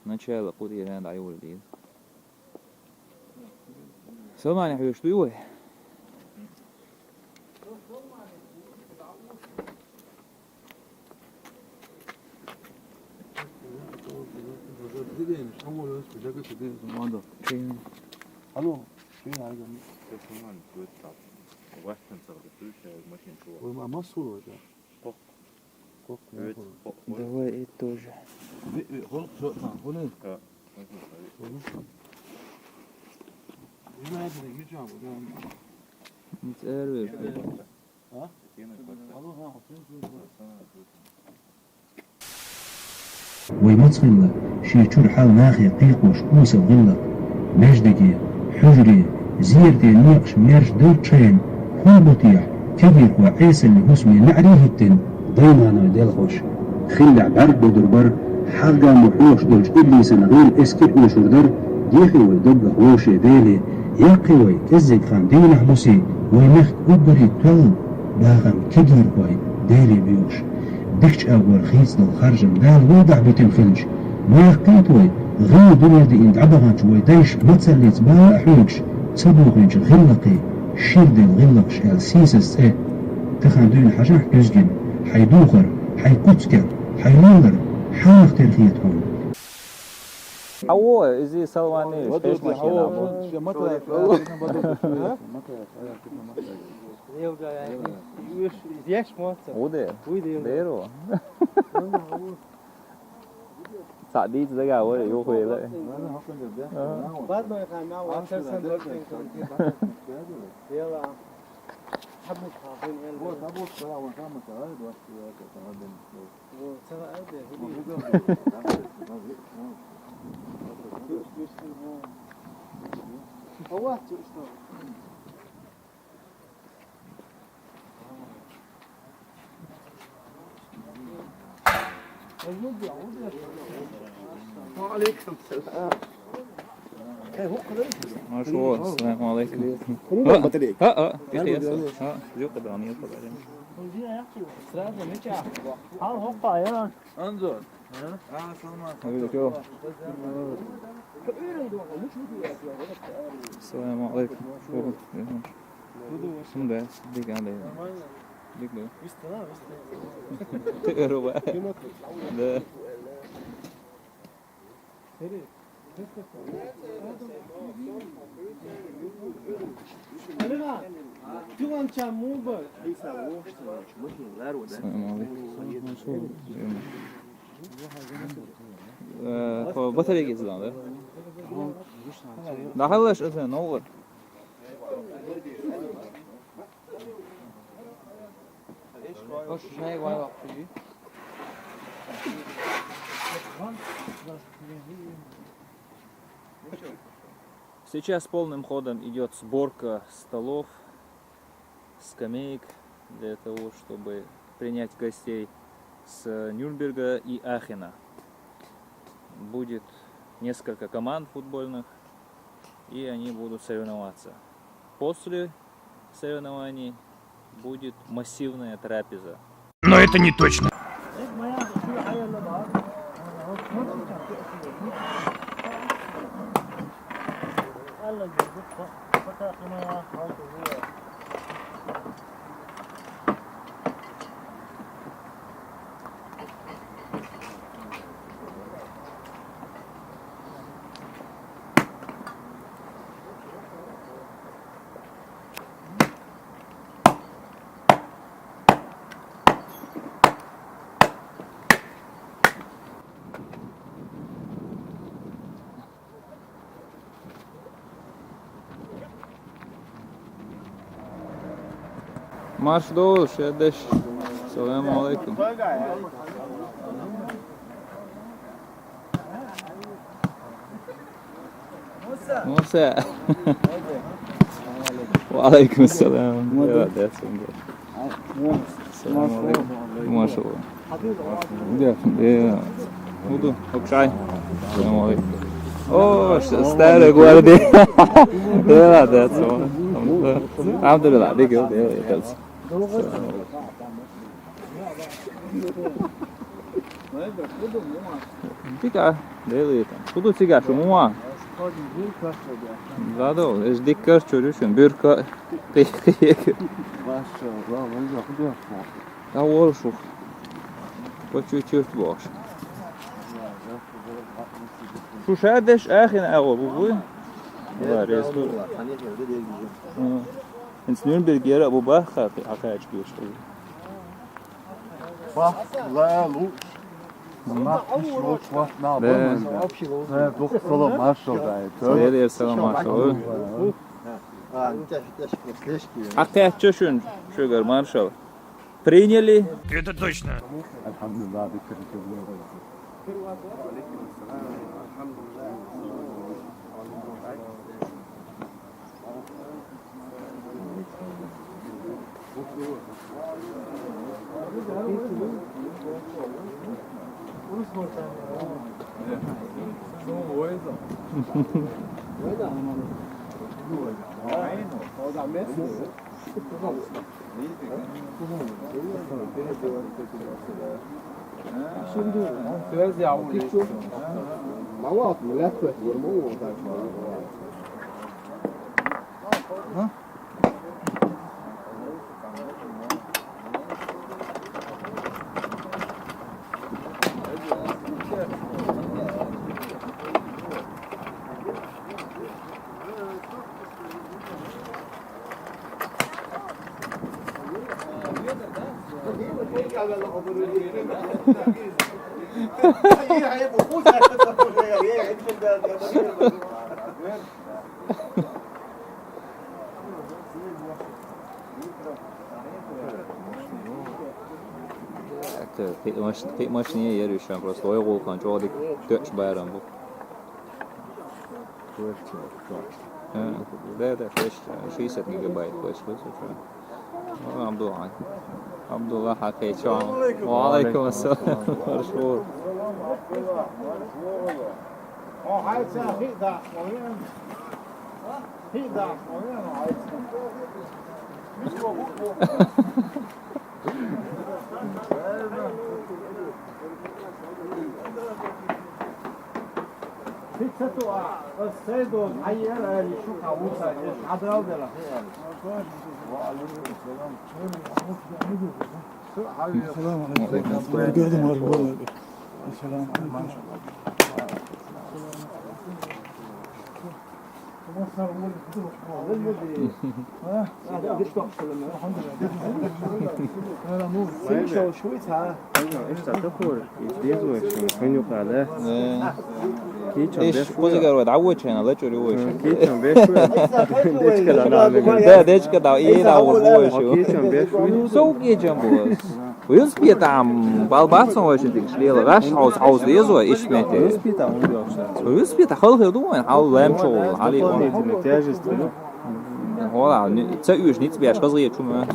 начало قضي هذا عيول دي سلمان يا حبيبي شو يوه Hallo, schön eigentlich. وما صورة ده. давай и тоже نتقابل ها؟ ويمتصغلة شيتشور حال ناخي قيقوش قوسة وغلة مجدقي حجري زيرتي نيقش ميرش دور تشين خوبطيح كبير وعيسى اللي هسمي نعريه التن ضيمانا ديلغوش خلع برد دربر حلقا محوش دولج إلي سنغيل اسكت وشردر ديخي ويدق هوش ديلي يقوي ازيق خان دينه بوسي ويمخ أبري تول باغم كبير وي ديلي بيوش دكش أول خيص دل خرجم دال وضع بتنفلج ما يقيت وي غير دنيا دي اند عبغانش ويدايش متسليت با حوكش تبوغنش غلقي شير دل غلقش السيسس ايه تخان دون حاجة يزجن حيدوخر حيكوتسكر حينولر حاخ ترخيتهم حوو ازي سلماني ايش وده ديرو سعديت زجا ولا يوخي لا بعد ما يخان معه أكثر سنة يلا حبك خافين هو تابوت صلاة وكامل تعالد واشتراك تعالد هو سنة أيدي هو وعليكم السلام ما شاء الله السلام عليكم في خياسة جو قدراني انظر السلام عليكم شو ده ديك عليه ديك ده تقروا بقى ده بطل يجي زمان ده ده حلش أصلا نور Сейчас полным ходом идет сборка столов, скамеек для того, чтобы принять гостей с Нюрнберга и Ахена. Будет несколько команд футбольных, и они будут соревноваться. После соревнований будет массивная трапеза. Но это не точно. Marş doğru kardeş. Selamun aleyküm. Musa. وعليكم السلام. السلام عليكم. ما شاء الله. Budu, okşay. Selamun aleyküm. Oh, stare guardi. Yeah, that's all. Alhamdulillah, they go there. That's. Tikai dēlītam. Tu tu cigašu mua. Da, es dikkat çocuğum. Bir ka... Da oluşuk. Bu çöçürt boş. Şu şerdeş ahine ağır bu. Var resmi. Ins Nürnberg yere bu bakha akaç geçti. Bak, la lu. Bak, bak, ne yapalım? Ne, doktora marşal da. Değerli selam maşallah. Akaç çöşün şugar marşal. Приняли. Это точно. Elhamdülillah bir kırık Pek maşiniye yer şu an просто oy volkan çoğadık döş bayram bu. Да, флеш 60 гигабайт флеш слышишь? Абдулла. Абдулла Хакейчан. Ва алейкум ассалам. Хорошо. ايش بوزيجر ودعوتش انا لا تشوري وش ده ديش كده ايه ده وش سو geçen bu Uyuz tam balbatson очень так шлела ваш aus лезо ich möchte Uyuz halkı думаю al lemcho ali on Hola це уж не тебе сказали чума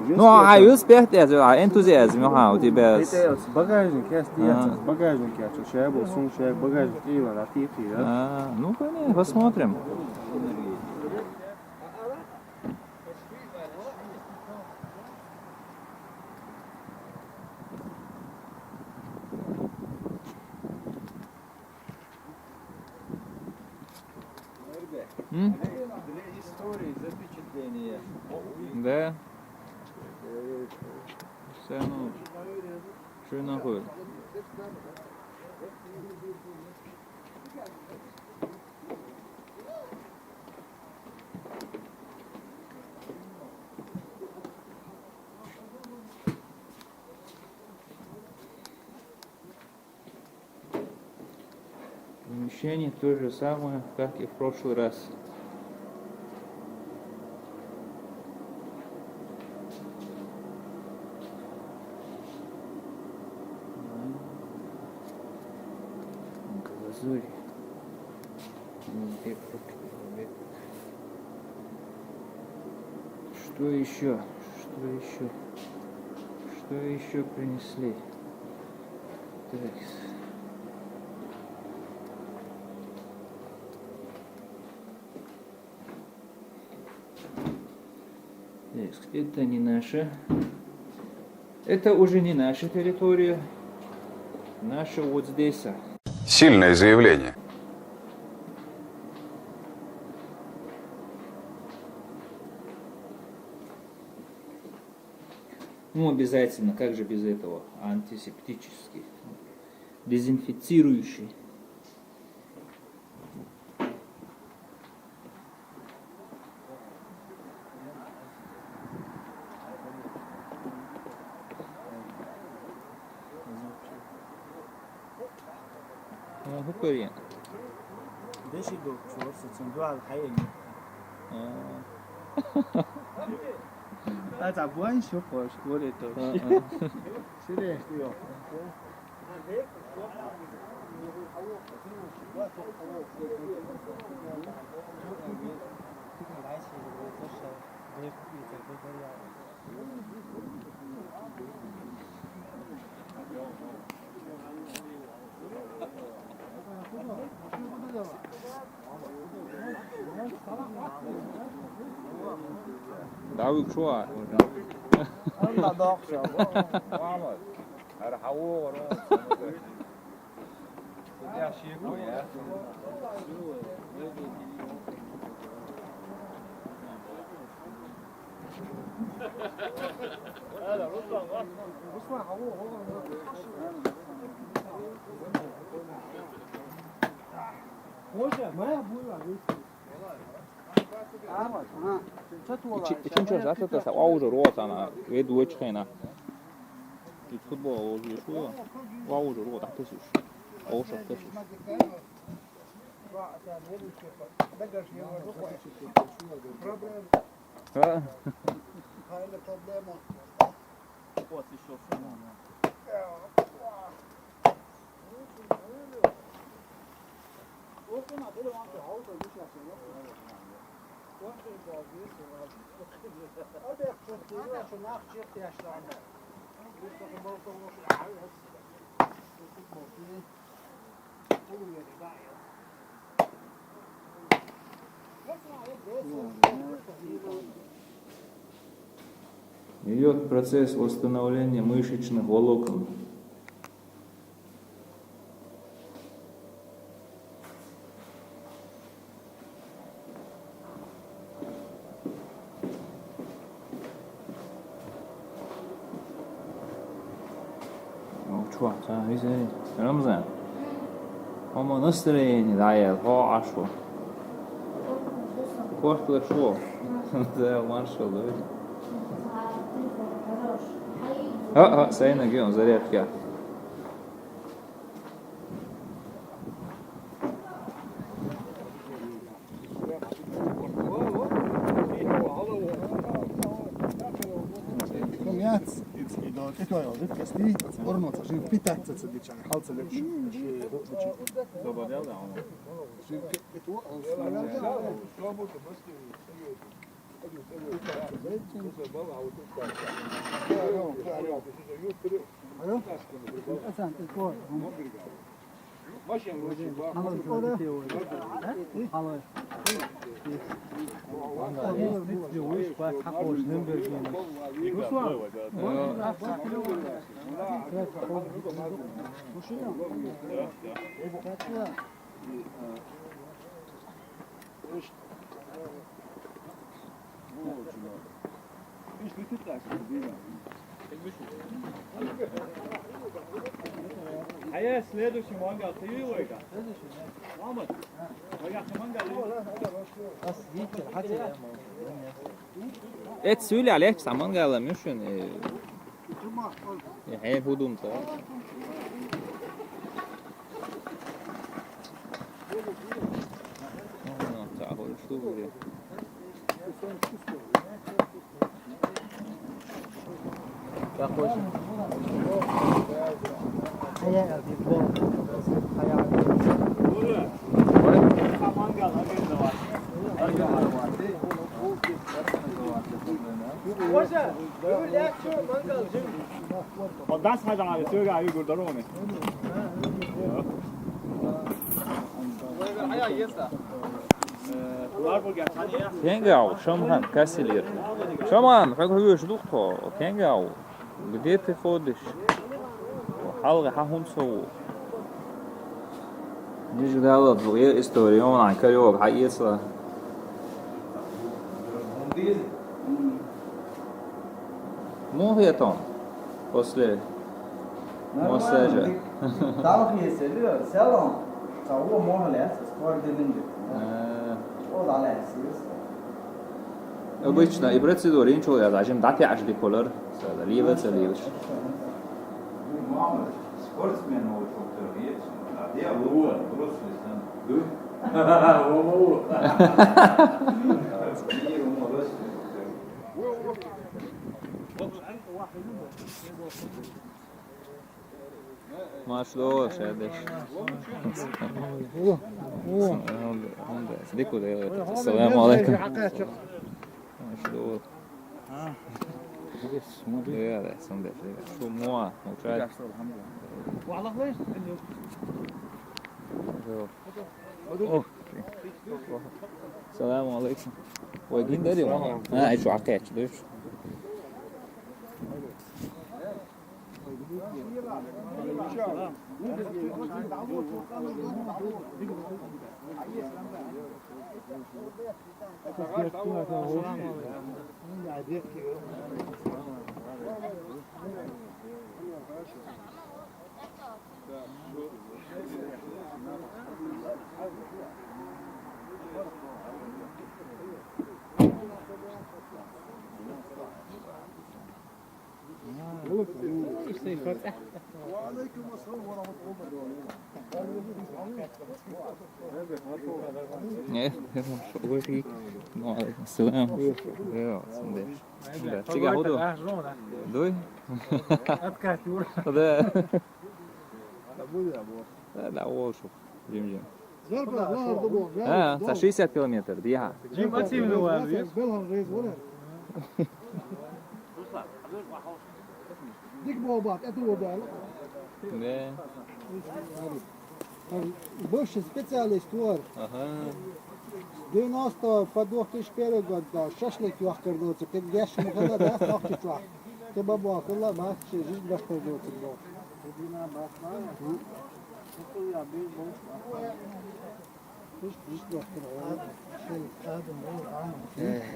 Ну, а eu espero ter entusiasmo, eu тебя. Багажник, я стоял, багажник, я чушаю, был сум, чушаю, багажник, и на тихо, да? Ну, понятно, посмотрим. Истории, запечатления. Да. Все, ну, что нахуй? Помещение то же самое, как и в прошлый раз. Глазурь. Что еще? Что еще? Что еще принесли? Так. Это не наше. Это уже не наша территория, наша вот здесь. Сильное заявление. Ну, обязательно, как же без этого, антисептический, дезинфицирующий. هو كوريان ليش يدوك شو صندوق الحقيقي أتعبون شو خوش قولي تو شو ليش ديو دعوك شو الله ضاق شو والله ارحوه يا شيخ يا هذا اسمع هو ما يبغى Čim ćeš zaštiti sa aužu rota na vedu očkena? Ti futbol ovdje šujo, aužu rota tisuš, aužu tisuš. Идет процесс восстановления мышечных волокон. Чувак, видите, Рамзан. Оно настроение дает, хорошо. Кошка шо? Да, маршал, да. Сейна геон, зарядка. Kako je ovdje kasti, orno sa živim pitak, se diče, halce lepši, dobar, jel da ono? А я следующий мангал, ты Лойга? Мамад, Лойга, ты мангал? Et söyle عليك saman gelmiyorsun. Hayır hudum da. تعال شو بقول يا خوش هيا بيبو هيا Mangal, hangi de var? Hoca, öbür lektör mangalcı. O das hat abi, söyle abi burada onu. Haya yesa. Kengal, Şamhan, Kasilir. Şamhan, hak hüyüş doktor, Kengal. Где ты ходишь? Halga hahun soğuk. Нижний диалог две истории. Он анкарёк хайется. Мухетон после массажа. Там есть салон. Того можно скоординировать. O da лесс. Обычно и процедура ничего я зачем дать аж деколор. Заливается. Спортсмен очень торгует. А я вот просто сам. Maşlo şeydir. Dikkat et. Selamun aleyküm. Maşlo. Ya da sen de. Şu mua, uçak. Selamun aleyküm. Vagin dedi mi? Ha, şu akaç diyor. وعليكم السلام ورحمة الله. Ne? Şu fik. Aleyküm selam. Ya, sen de. Tiga hudu. Duy. Da. Da o şu. Jim. زربة لا ضبون. Ha, ta 60 kilometre diye. Jim atayım ne var? بلها الرئيس ولا. ديك بوابات أتوا بالك. Ne? Boš speciālists var. Aha. 90 pa 2001 gadā šašlik vakardots, kad gešana kada das aktikla. Te babo akıllar bak şey jiz vakardots bu. Bina bakma. Ya bir boş. Jiz vakardots. Şey adım o.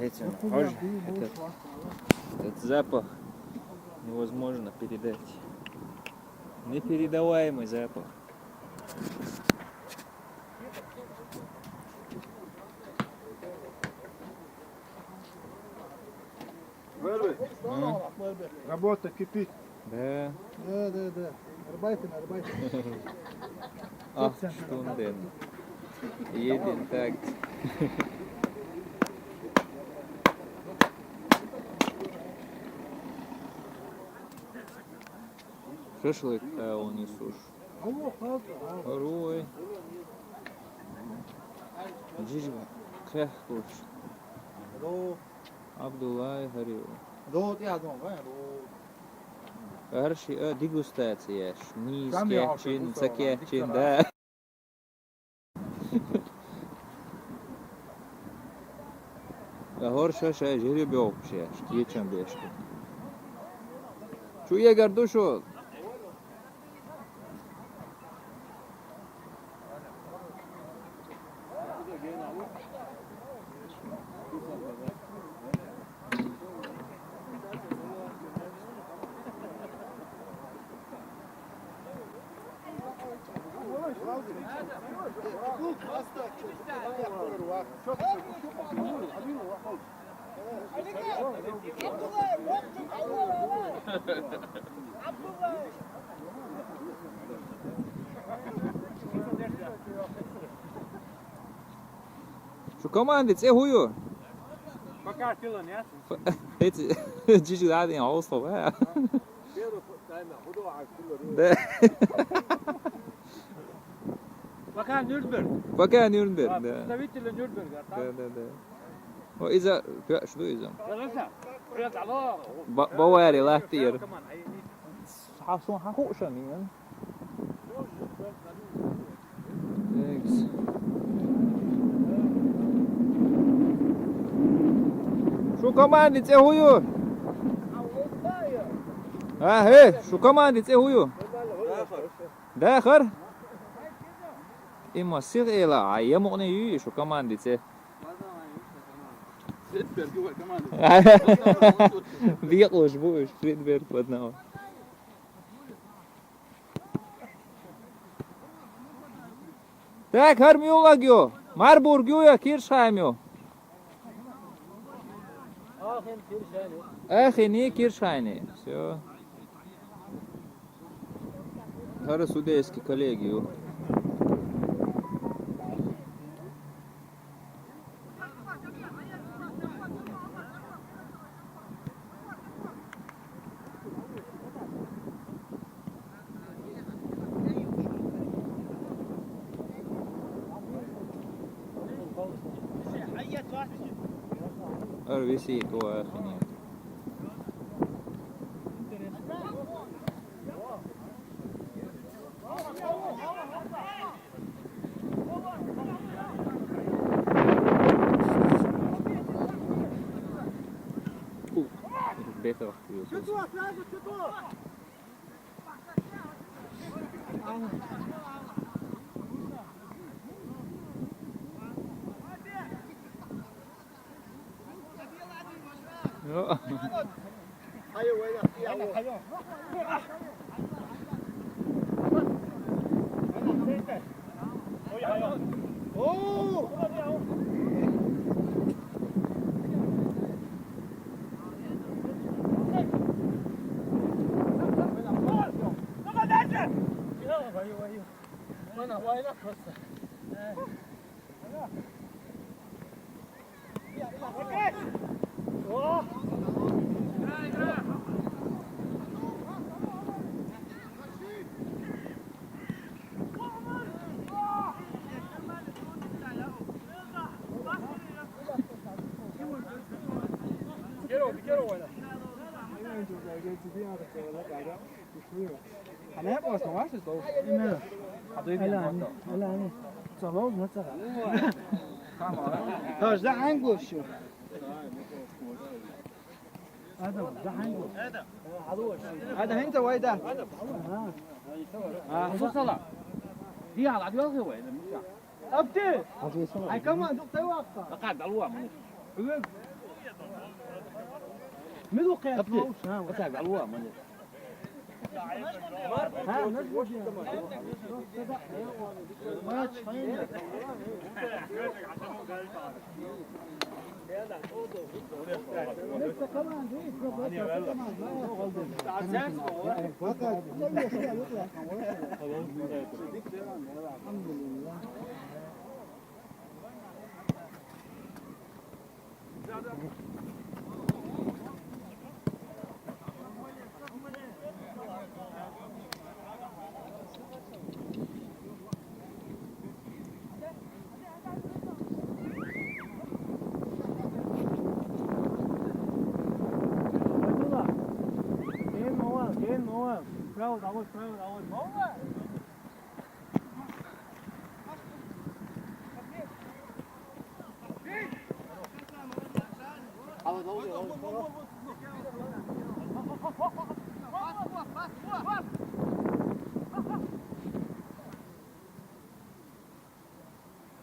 Этим. Хож. Этот запах невозможно передать. Непередаваемый запах. Работа кипит. Да. Да. Arbeiten. Ach, Stunden. Jeden Tag. Шашлык, он не суш. Рой. Джижба. Кехкуш. Абдуллай Харил. Dot ya don var. Her şey degustация. Низкий, сакечин, да. Горше ще жеребьов ще, geçen beşti. Şu yeger duşu. Şu komandi це гую. Пока кило нет. Эти Gigi da in Oslo, ja. Да. Пока Nürnberg. Пока Нюрнберг, да. Представители Nürnberg. Да. وإذا شو إذا ثلاثة. رياض الله. بواري لا كتير. كمان عيني. حاسون حقوق مين. Şu komandi це гую. هي شو كمان دي هو داخل إما سير إلى عيا مغني شو كمان دي بيقوش بوش فيدبرغ بدنا Так, Harmiolagio, Marburgio ja Kirchheimio. Ach, не Kirchheim. Все. Зараз судейські колегію. RVC تو آخری. Beter afgeweerd. Ja. أنا هبقى ما سمعتش الصوت. حبيبي لا صلاة مثلا. هاش ده عنقوش شو. هذا ده عنقوش. هذا أنت وين خصوص صلاة. دي على عدوى وين؟ أبتي. هاي كمان دكتور واقفة. قاعد على الوام. مدو قياس موش ها وتاع على الوام. ها نجم ماتش فين لسه كمان دي الحمد لله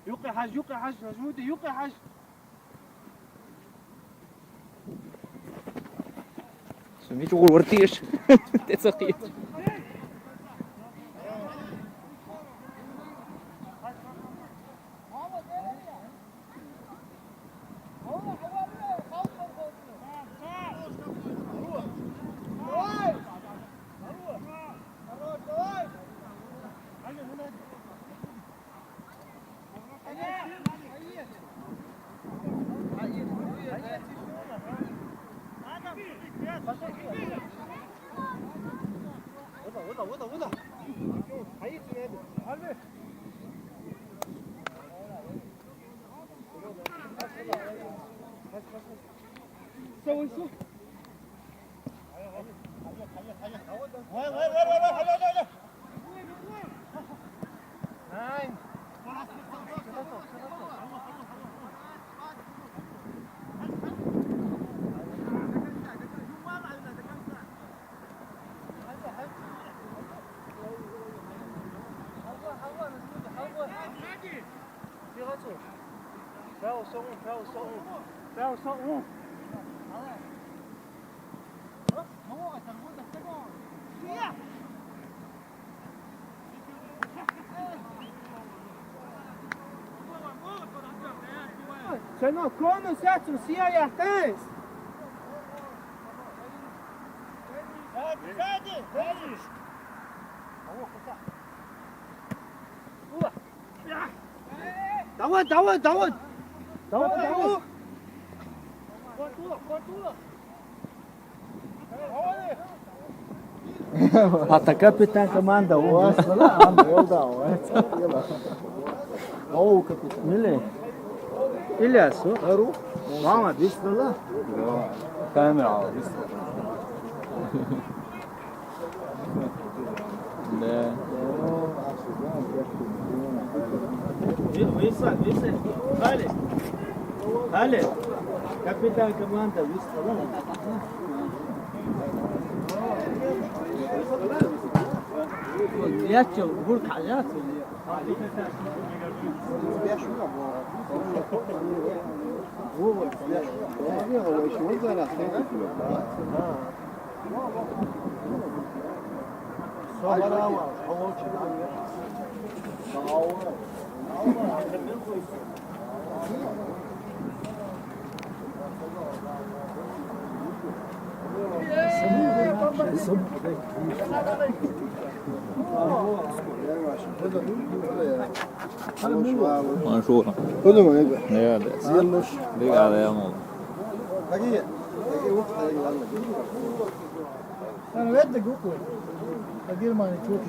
يقي حاج مجهودي يقي حاج سميت شغل ورتيش تسقيت وضع حييت هذا سوي شو Sen não come o certo, se aí atrás. Давай. Hatta kapitan komanda o. Yolda o. O kapitan. Mille. İlyas o. Aru. Muhammed bismillah. Kamera abi. Ne? Visa. Hale. Kapitan komanda bismillah. Yacho, burka yacho. Manșură. Ne de. De care e mult. أنا بدي أقول أدير ما نشوف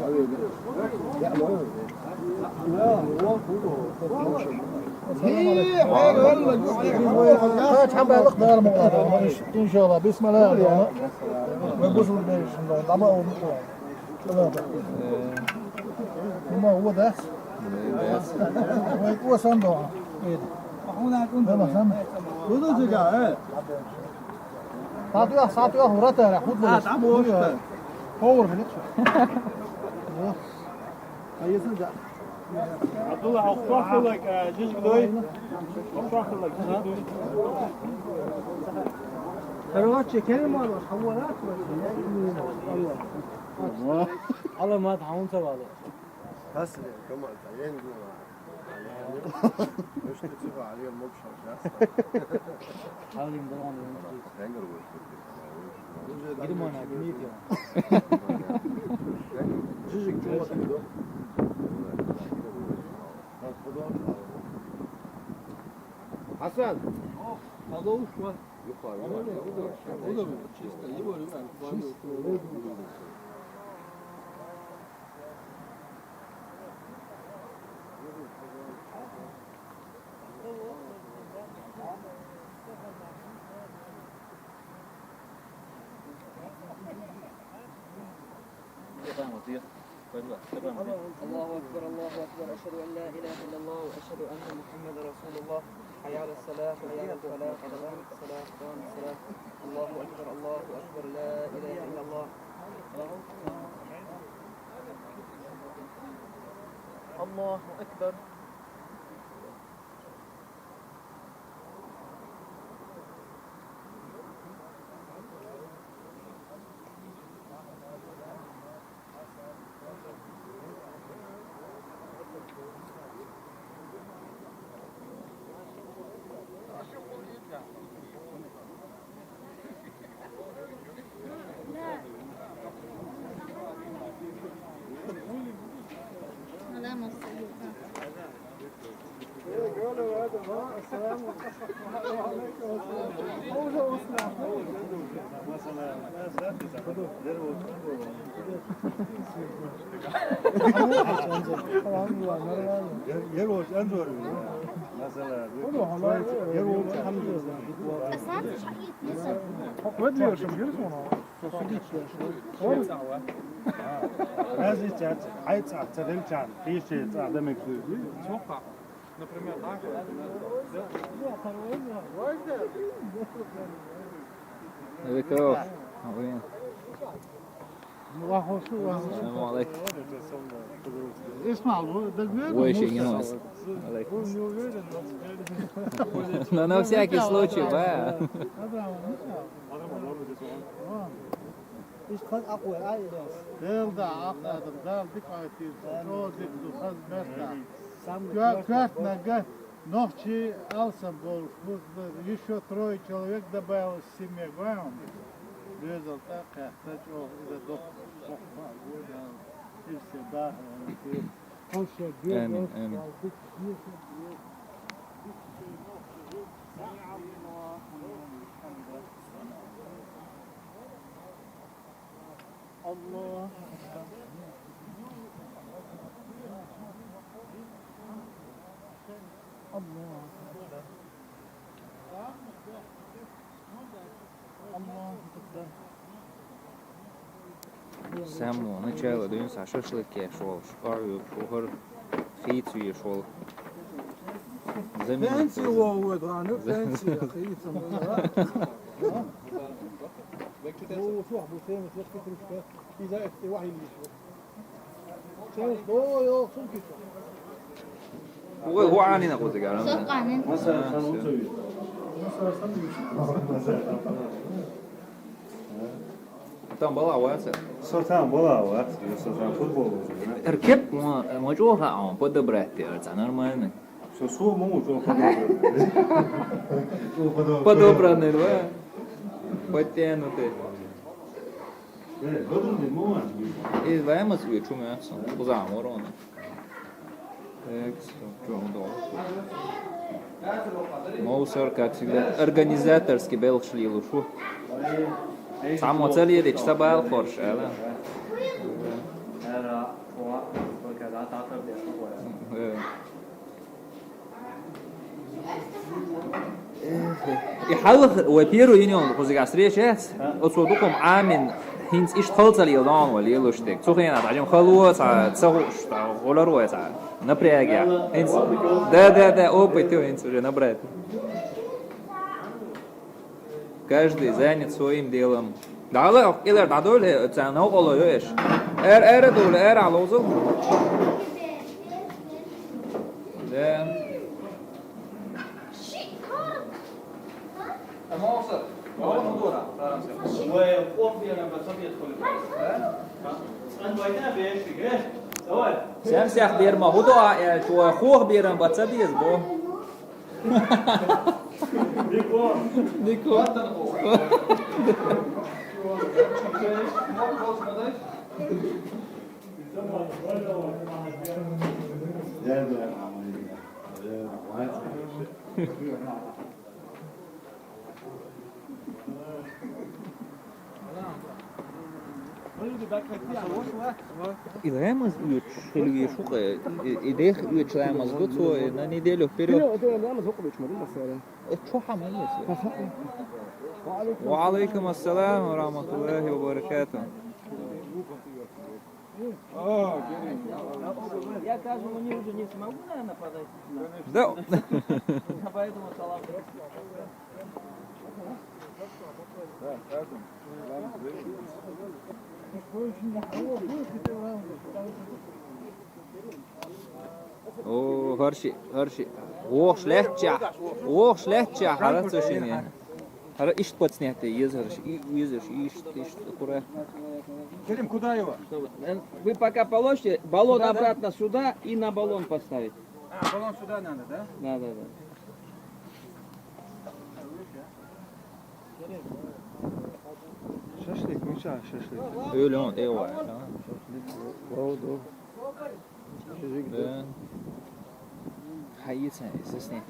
إن شاء الله بسم الله الرحمن ما بوصل بيش لما هو ما هو ده هو صندوق يلا سامع بدو جاء ساعتها هورته راح خد له تعبوا فور بنكش هي سنجا عبد الله اوفرت لك جزء دوي اوفرت لك جزء دوي ثروات كلمه ولا حولات الله الله ما تعاون سوا بس كمان تعين مش تشوف عليه المبشر حاول يمدرون جرمانا كمية جيجك جوا تبدو حسن هذا وش هو؟ الله أكبر أشهد أن لا إله إلا الله وأشهد أن محمدا رسول الله حي على الصلاة حي على الفلاح قام الصلاة الله أكبر لا إله إلا الله الله أكبر يروج انظر مثلا يروج الحمد لله ودي شو بيرسمون هذه تاعت عيط تعتدل تاع في شيء تاع دمك توقع например так ذكروش. Assalamu alaikum. اسمع ده Ой, еще не нос. Но на всякий случай, да. ايش خد اقوى اي ناس Del da akadam, del dikkatir, rodik du khaz besta. Как нога, ночи алсам был, еще трое человек добавилось в семье, главное. Результат, как это до и всегда. Амин, амин. Allah. Самого начала дөнс шашлыки шел, шкарю, шухар, фицию шел. فانسي هو ودرانو فانسي خيط هو شو ابو سامي واش كيفاش اذا اختي واحد اللي شو سامي هو يو سمكي هو عاني ناخذ سيجاره. Там была ваца. Сортан была, вот, сортан футбол. ركبت ما جوها عم подобрать, это нормально. Все, сумму уже Подобранный, да? Подтянутый. И ваймас вечу мясо. Позаморон. Моусер, как всегда, организаторский был шли лушу. Сам оцели речь собал хорш, да? يحلق وبيرو ينيون خوزي عسريشات اصودكم عامن هينس ايش تخلص اليضان ولا يلوشتك سوخينا تعجم خلوص تسوش ولا روي تاع напрягя هينس да опыт هينس уже набрать. Каждый занят своим делом. Да, или да, доли цена околоешь. Доли, алозу. Да. الموصل هو مدورة وقوم بينا بصبي يدخل أنت بيش كده سوال سامسح بيرما هدوء تو خوه بيرما بتصبي يزبو نيكو Играем ключ, или шука, идея ключ лаймас готовы на неделю вперед. Что хамалис? وعليكم السلام ورحمة الله وبركاته. Я кажу, мені вже не смогу, наверное, подойти. Да. Поэтому салат. О, Харши. Ох, шлехча, харацу шине. Хара ишт подснять, езерш, ишт, аккуратно. Керим, куда его? Вы пока положите, баллон обратно сюда и на баллон поставить. Баллон сюда надо, да? Да. Шашлык, Миша, шашлык. Öyle on, eyvah. Oldu. Да. Хаица, заснять.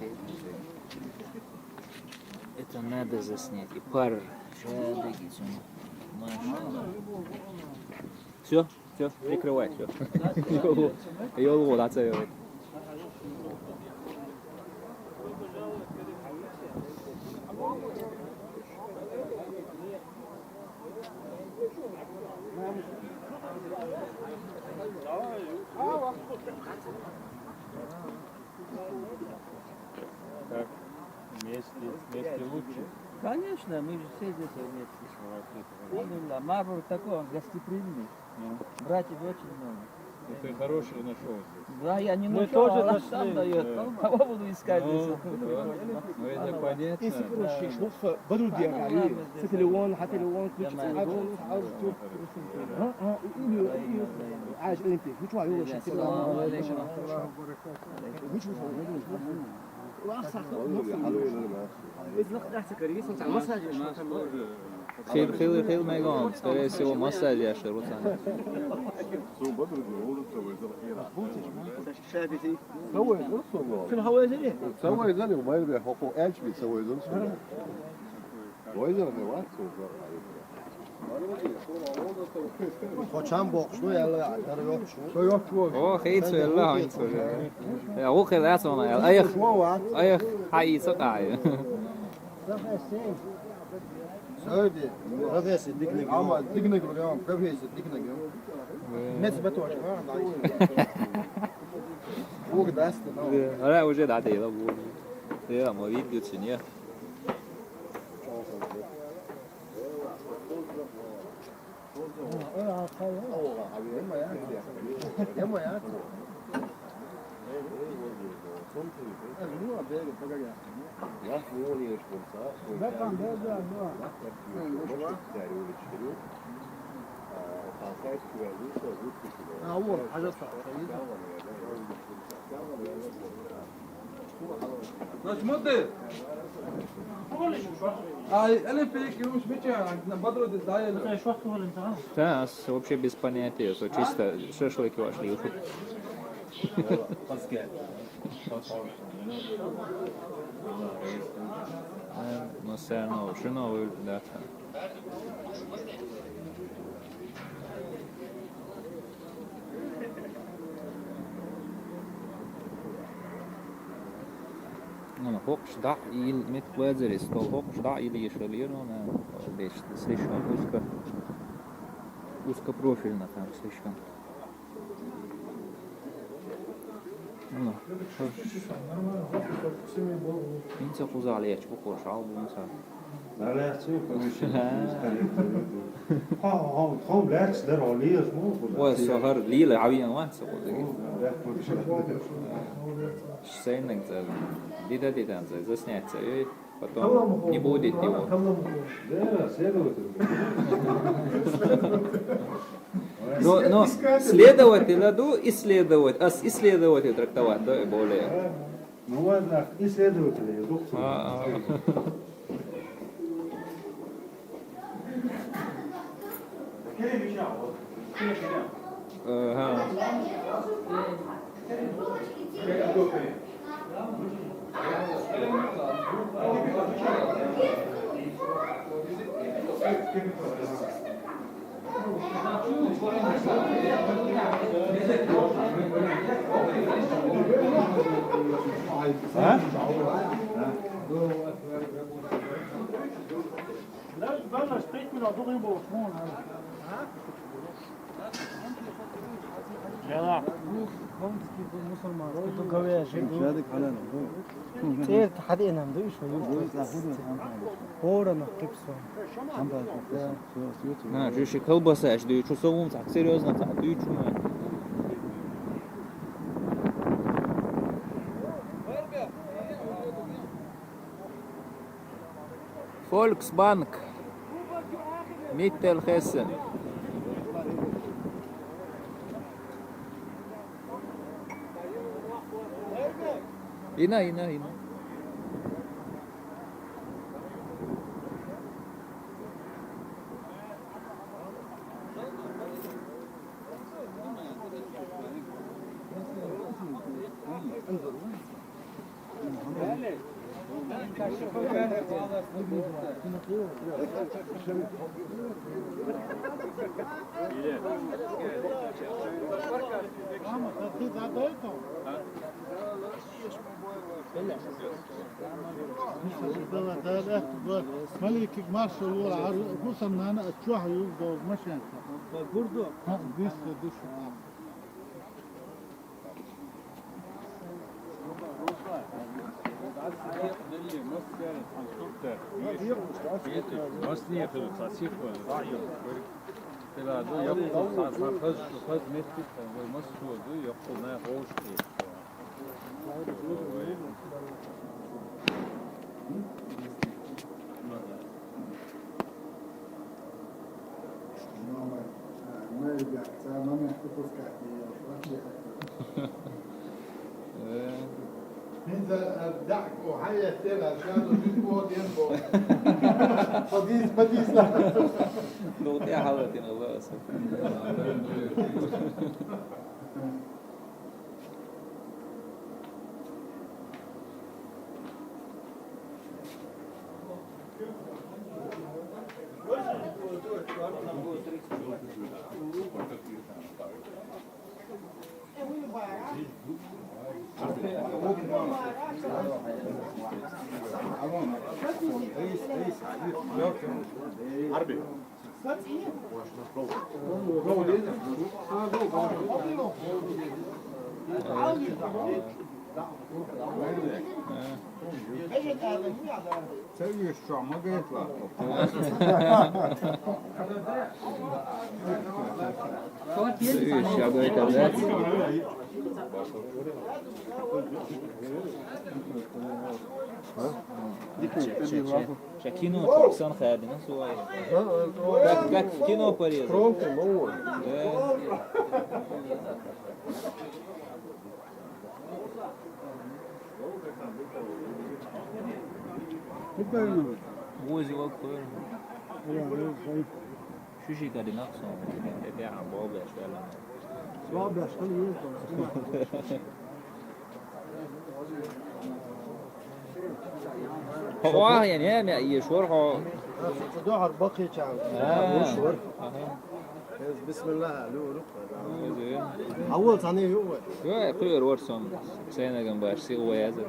Это надо заснять. И пар. Все, прикрывай, все. Йолу оценивает. Как? Вместе лучше. Конечно, мы же все здесь вместе. Алхамдулилlah. Марбур такой, он гостеприимный. Братьев очень много. Ты хороший нашел. Да, я не Мы нашел, тоже Аллах нашли, сам дает. да. Ну, кого буду искать здесь? Ну это понятно. Если короче, что بدو ديال عليه ست الوان حتى الوان كل شيء عاوز تشوف عايش انت مش واحد هو شيء مش واخسر Хил мегон, скорее всего, массаж я шируцан. شنو هو زين سوى زني وما يربح حقوق ايش بيسوي زن ويزن الوقت Koçan bokşlu yerler ayakları yok şu. اوه خيط شو الله هين شو يا هو خيط اسمه يا ايخ ايخ حي سقع Söyle. Kafesi diknek. Ama diknek oluyor. Kafesi diknek. Nesbet var. Bu kadar aslında. لا وجد عادي لا بقول يا ما فيديو تشنيه Значит, модель. أنا فيك يوم مش بيجي عندنا بدر الداية. Да, вообще без понятия, что чисто шашлыки вошли. Но все равно, жена да. Ну, hoch da il mit Blazers, то hoch da или еще лирона, здесь слишком узкопрофильно там слишком. Ну, انت خوز عليك بقول شعب انت لا لا تشوف هم لا تقدر عليه مو والسهر ليلة عبيان وانت سقول Сейнинг за дида за заснятся и потом не будет его. Да, следователь. Но следователь ладу исследовать, а исследователь трактовать, да, и более. Ну ладно, исследователи, доктор. بلش تكمل دغري بوشمون يلا Şadık falan. Eğer hadi enam da iş var. А, же колбаса, аж даю часовым, так серьезно, так даю чума. Volksbank Mittelhessen. هنا ملك مارشال ولا خصوصا ان انا اتشوح يفضل ماشي برضو ها ديش Minza dak och haja ställa känner du på den på. Padis la. Låt jag hålla till nervös. Я бы это взять. Кино Оксан Хади, ну свой. Как кино порезал. Вози вакур. شو شي قاعد ينقصهم يبيع بوابة شوية بوابة شوية هو يعني يا يشورها ظهر بقي شعب مشور بسم الله لو أول ثانية هو كل ورسهم سينا جنب أشتي هو يازر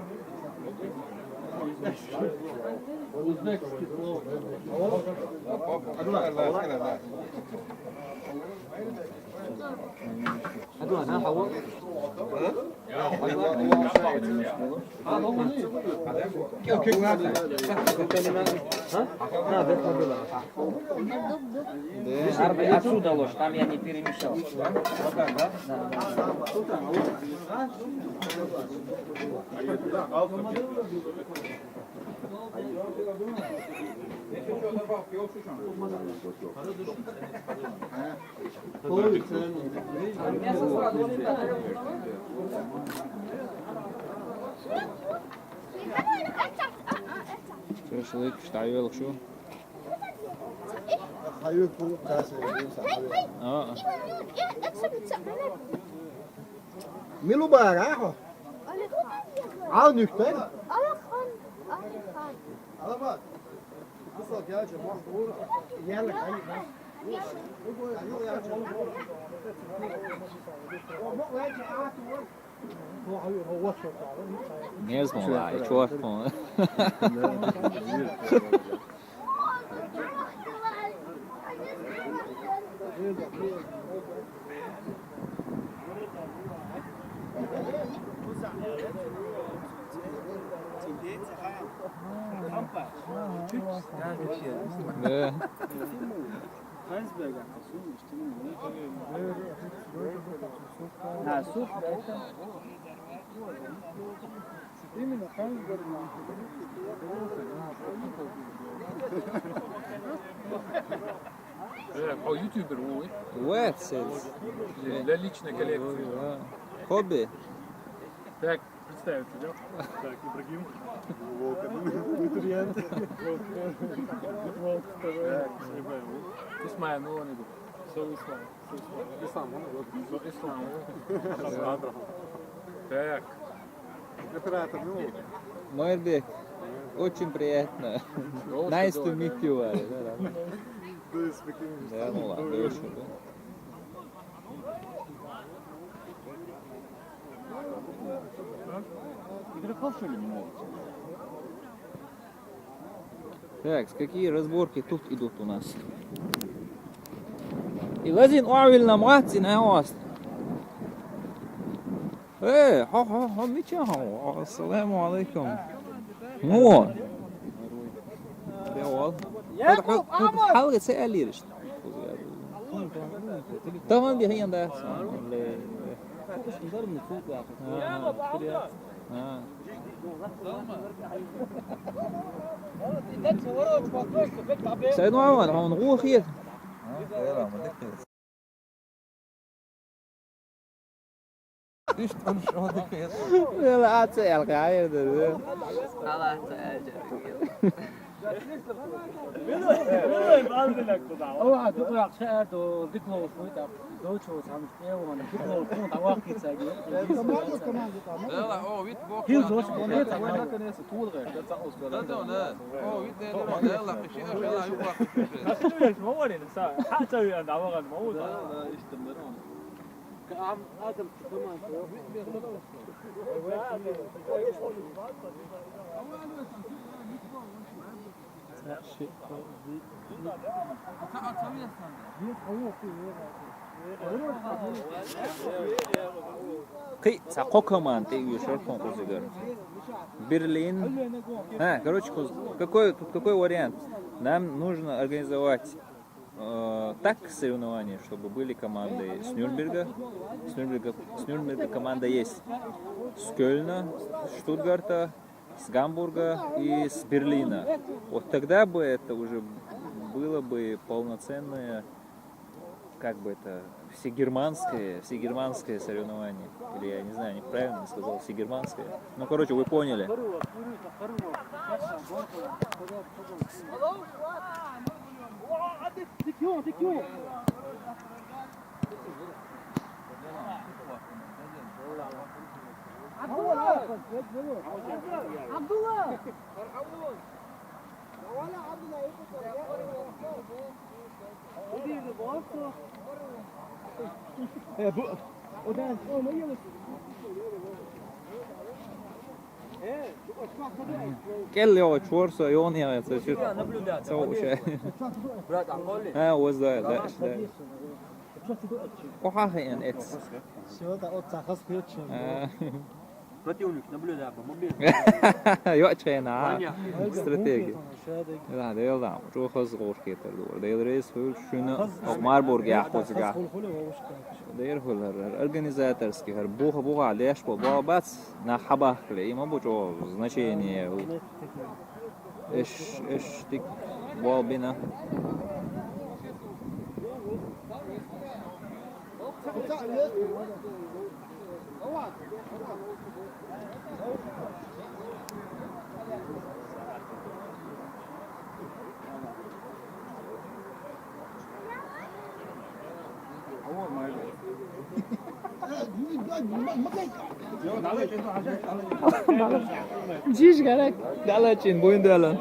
Отсюда ложь, там я не перемешал. Вот так, да? شو تعيل شو حيكون قاسي ميلو بارا عاو نكتر على بعض قصة يا جماعة يلا خلينا Nie znam laj, čorpom. Ne. Ha, su. О, ютубер мой. What says? Для личной коллекции. Хобби. Так, представиться, да? Так, Ибрагим. Исмаил, ну он идет. Все Ислам. Ислам. Так. Оператор, ну. Мойрбек, очень приятно. Nice to meet you. Да, ну ладно, дальше, да. Игроков что ли не могут? Так, какие разборки тут идут у нас? И лазин уавильна мгатсин аост. Ха, мичао. Ассаламу алейкум. مو حلقة سألي رشت طبعا دي هي عندها سيدنا عمر هون غو خير لا عاد سأل قاعد اوعى تقرا شعر وذكره وفوت دوتشو سامش ايوه ذكره وفوت واقي تساجي لا هو ويت بوك هي زوج بونيت وين كان يس طول غير ده تاعوس لا لا هو ويت ده يلا قشي لا يبقى هو اللي نسا حتى دعوه الموت لا يستمرون عم ادم كمان Кей, сакока ман, ты ее шорком кузыгар. Берлин. Короче, какой вариант? Нам нужно организовать так соревнования, чтобы были команды с Нюрнберга. С Нюрнберга команда есть. С Кёльна, с Штутгарта, с Гамбурга и с Берлина. Вот тогда бы это уже было бы полноценное, как бы это, всегерманское соревнование. Или я не знаю, неправильно сказал, всегерманское. Ну, короче, вы поняли. Келли о чворсо и он явится чуть соучай. وزاي لا وحاها يعني اكس Все, да, от сахас печем. Противник наблюдает, يوأتشينا استراتيجي لا ده يلا شو خز غوش كتر دور ده يدرس فول شنو أقمار بورج يحفظ جاه ده يرهول الأورجانيزاتورس كهر بوخ عليش بوا بس نحبه ليه ما بوجو значение إيش تك بوا بينا جيش قالك دالا تشين بوين دالا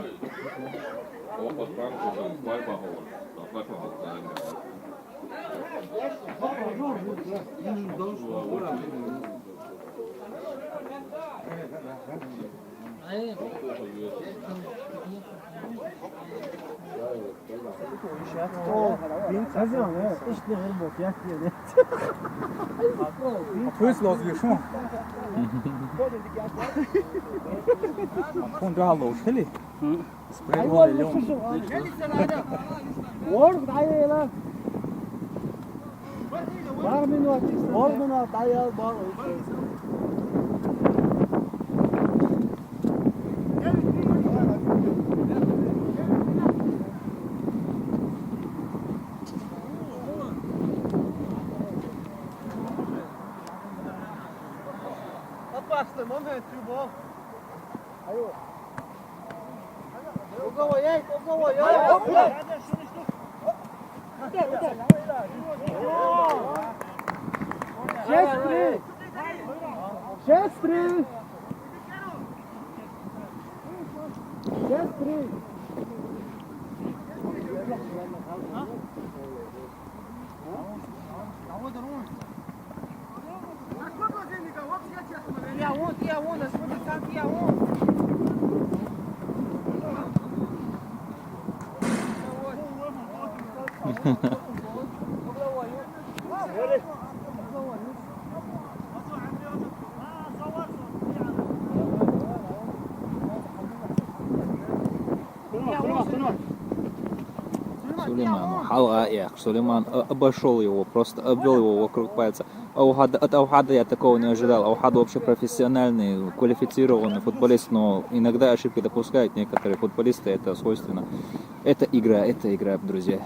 Tröstlos wie schon. Von da los, Hilly. Spray mal der Junge. Morgen daí lá. Morgen minutos daí a bola. Basta, moment, tu bom. Aí, Сулейману. Сулейман обошел его, просто обвел его вокруг пальца. От Аухада я такого не ожидал. Аухад вообще профессиональный, квалифицированный футболист, но иногда ошибки допускают некоторые футболисты, это свойственно. Это игра, друзья.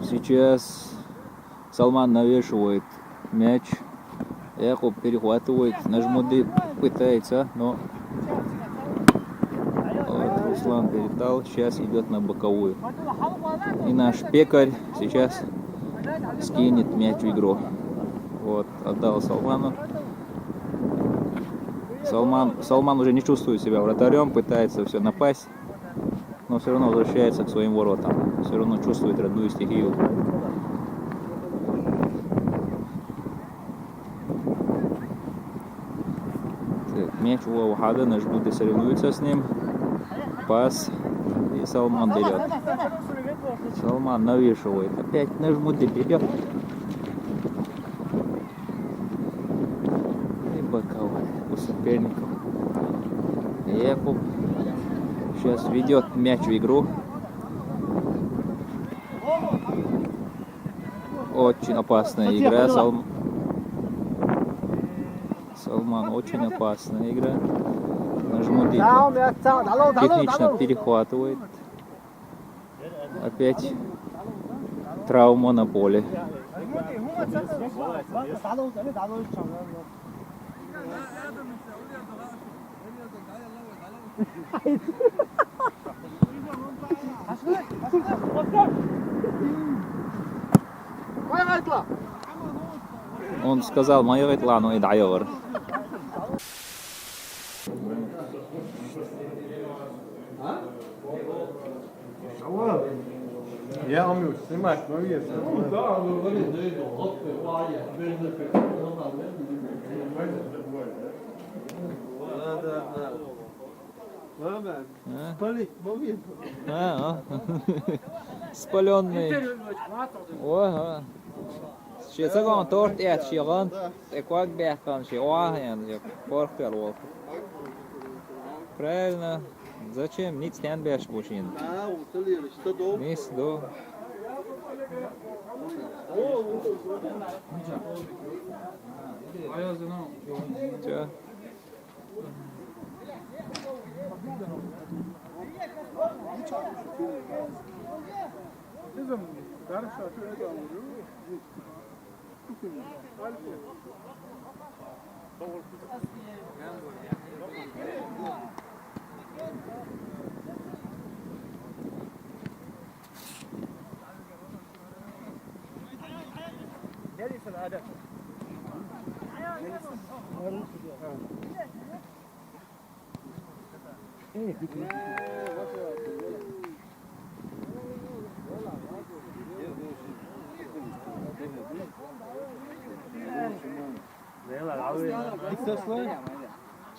Сейчас Салман навешивает мяч. Якуб перехватывает, Нажмуды пытается, но вот, Руслан передал, сейчас идет на боковую. И наш пекарь сейчас скинет мяч в игру. Вот, отдал Салману. Салман уже не чувствует себя вратарем, пытается все напасть, но все равно возвращается к своим воротам. Все равно чувствует родную стихию. Мяч у Аухада, Нажмуды соревнуются с ним. Пас. И Салман берет. Салман навешивает. Опять Нажмуды берет. И боковая у соперников. Якуб сейчас ведет мяч в игру. Очень опасная игра. Салман, очень опасная игра. Нажмуды технично перехватывает. Опять травма на поле. Он сказал, мое итлану и дайор. Я умею снимать, но есть. Спаленный. Ага. Сейчас торт et шиган, как бяхан шиган, порхер. Правильно. Зачем? Ниц не бяш мужчин. Ниц до. Чё?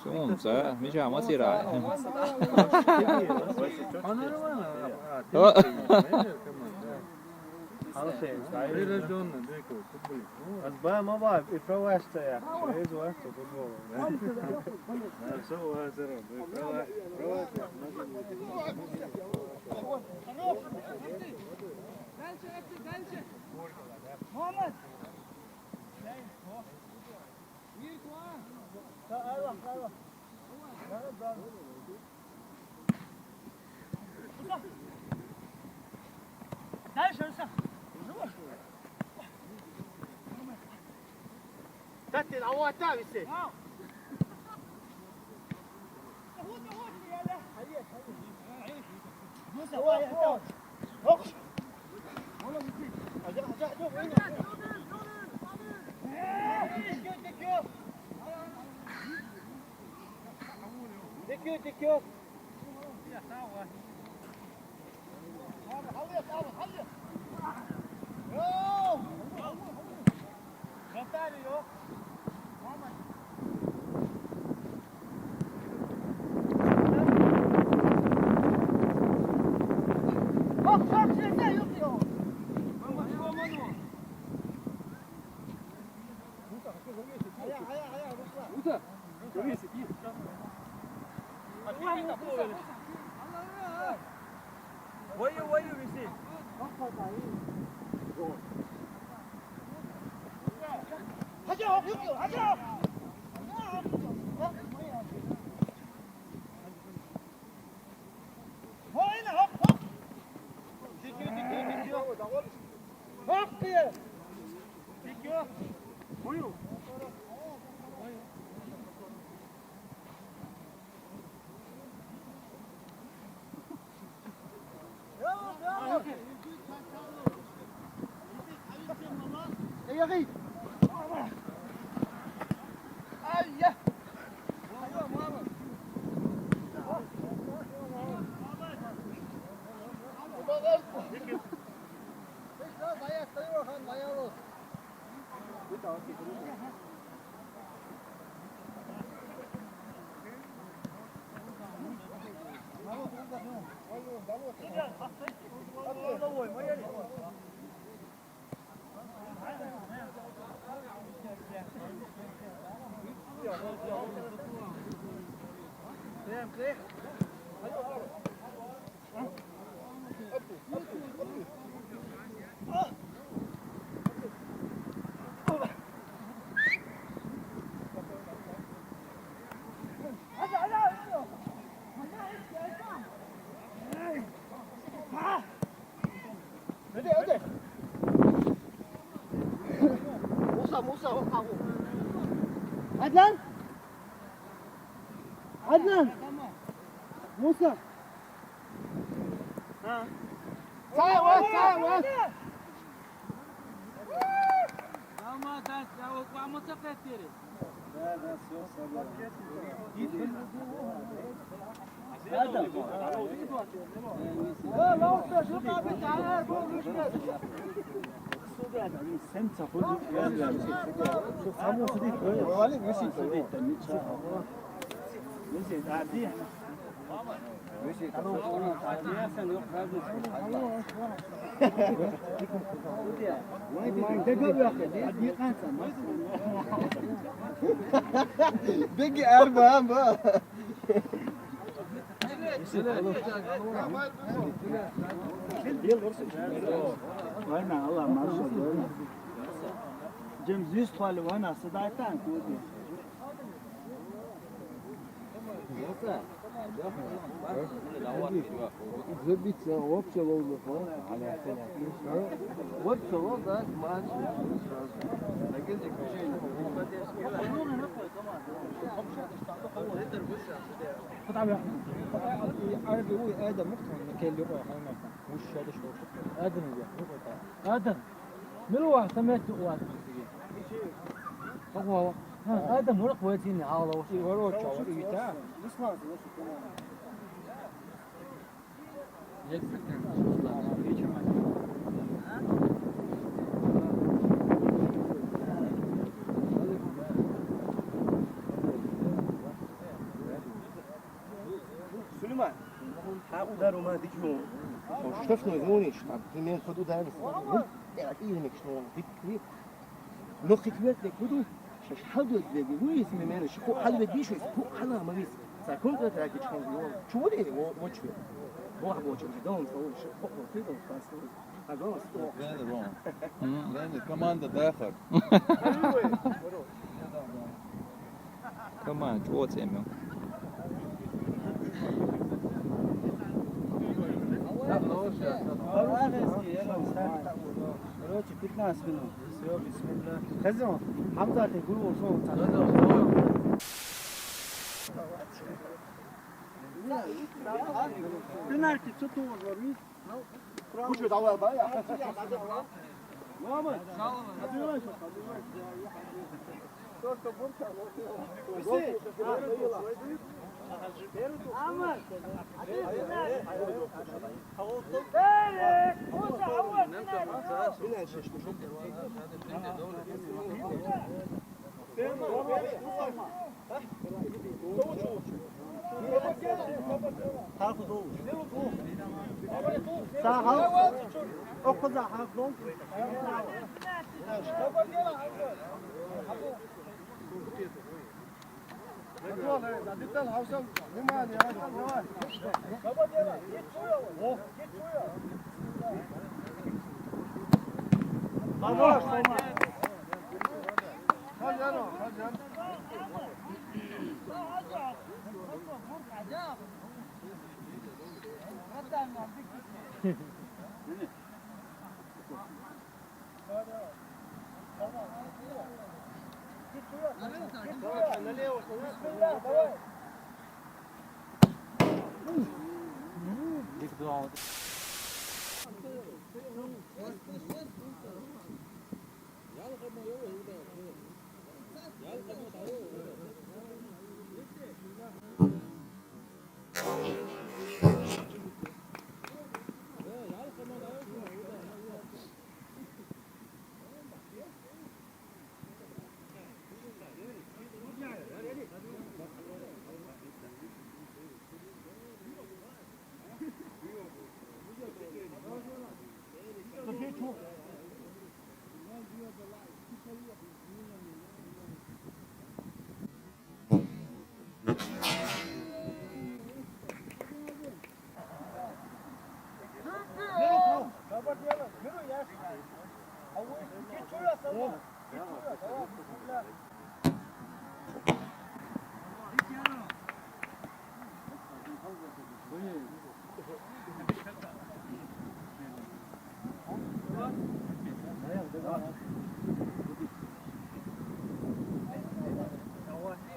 Солнце, меча, масира. Азба мава и провашта я. Из вашего футбола. Все у вас Дальше. Мамад. Дальше. Тати, а вот там висит. Дикё. عدنان عدنان موسى تعال تعال ما تنسى وقام تقتيري Big Erman bak. وانا الله ما شاء الله جيم زيس طالع وانا صدايتان كودي Забиться вообще ловно على вот цело да мальчик طبعا عارف هو ادم مقتنع كان اللي راح مش هذا شو ادم ادم من هو سميته واحد هو ادم ورق ويتيني هذا وشي ورق يتا اسمع سليمان داروا ما ديكو شفنا زوني شطب كمان خدوا دار يعني هناك شنو ديك نقي كبير كدو شش حدود بيجي هو اسمه مين شو حل بديش هو حلا ما بيس ساكون تراك شنو يوم شو ده هو شو هو أبو شو دون سوي شو هو كده بس أقول لأن كمان ده داخل كمان جوات يمين короче 15 минут все бисмилlah хазин хамза ты гуру шо пенальти что то говорит кучу давай да я мама отбивай только бурка عمر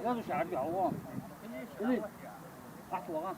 要是下掉啊，对，打错啊。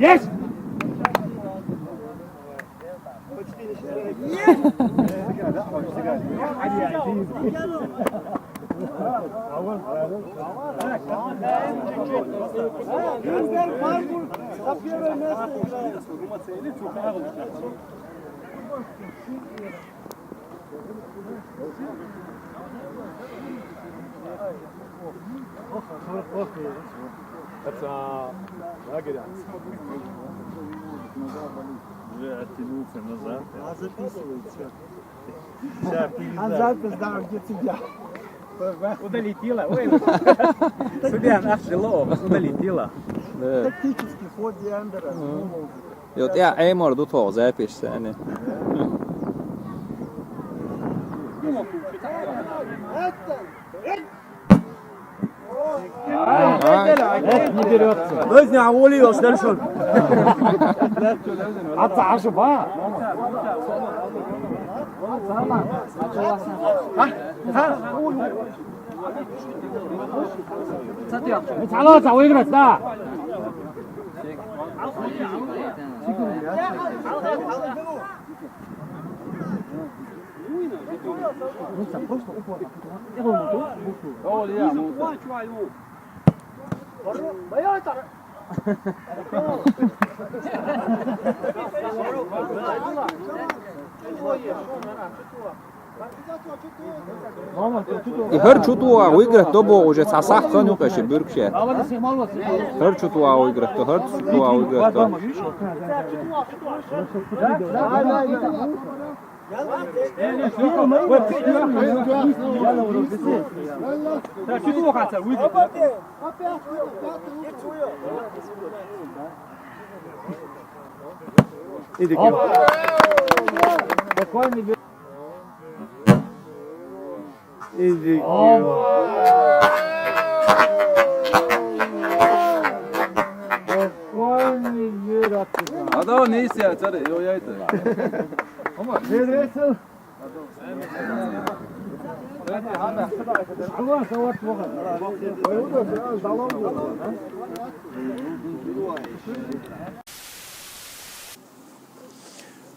Yes! запись, да, где тебя. Удалетела, ой. Судья, ах, жило, удалетела. Тактический ход Диандера. Jo, ja, Eimor, du tar запись, yani. Не берется. Возьми, а Оли вас дальше. Отца, ба. تعالوا تعالوا يجرس ده. И хърчуто играх то бо уже сасах цаню каше бюркше. Хърчуто играх то хърчуто играх то. Adam neyse ya çare yo yaydı. Ama Neresi?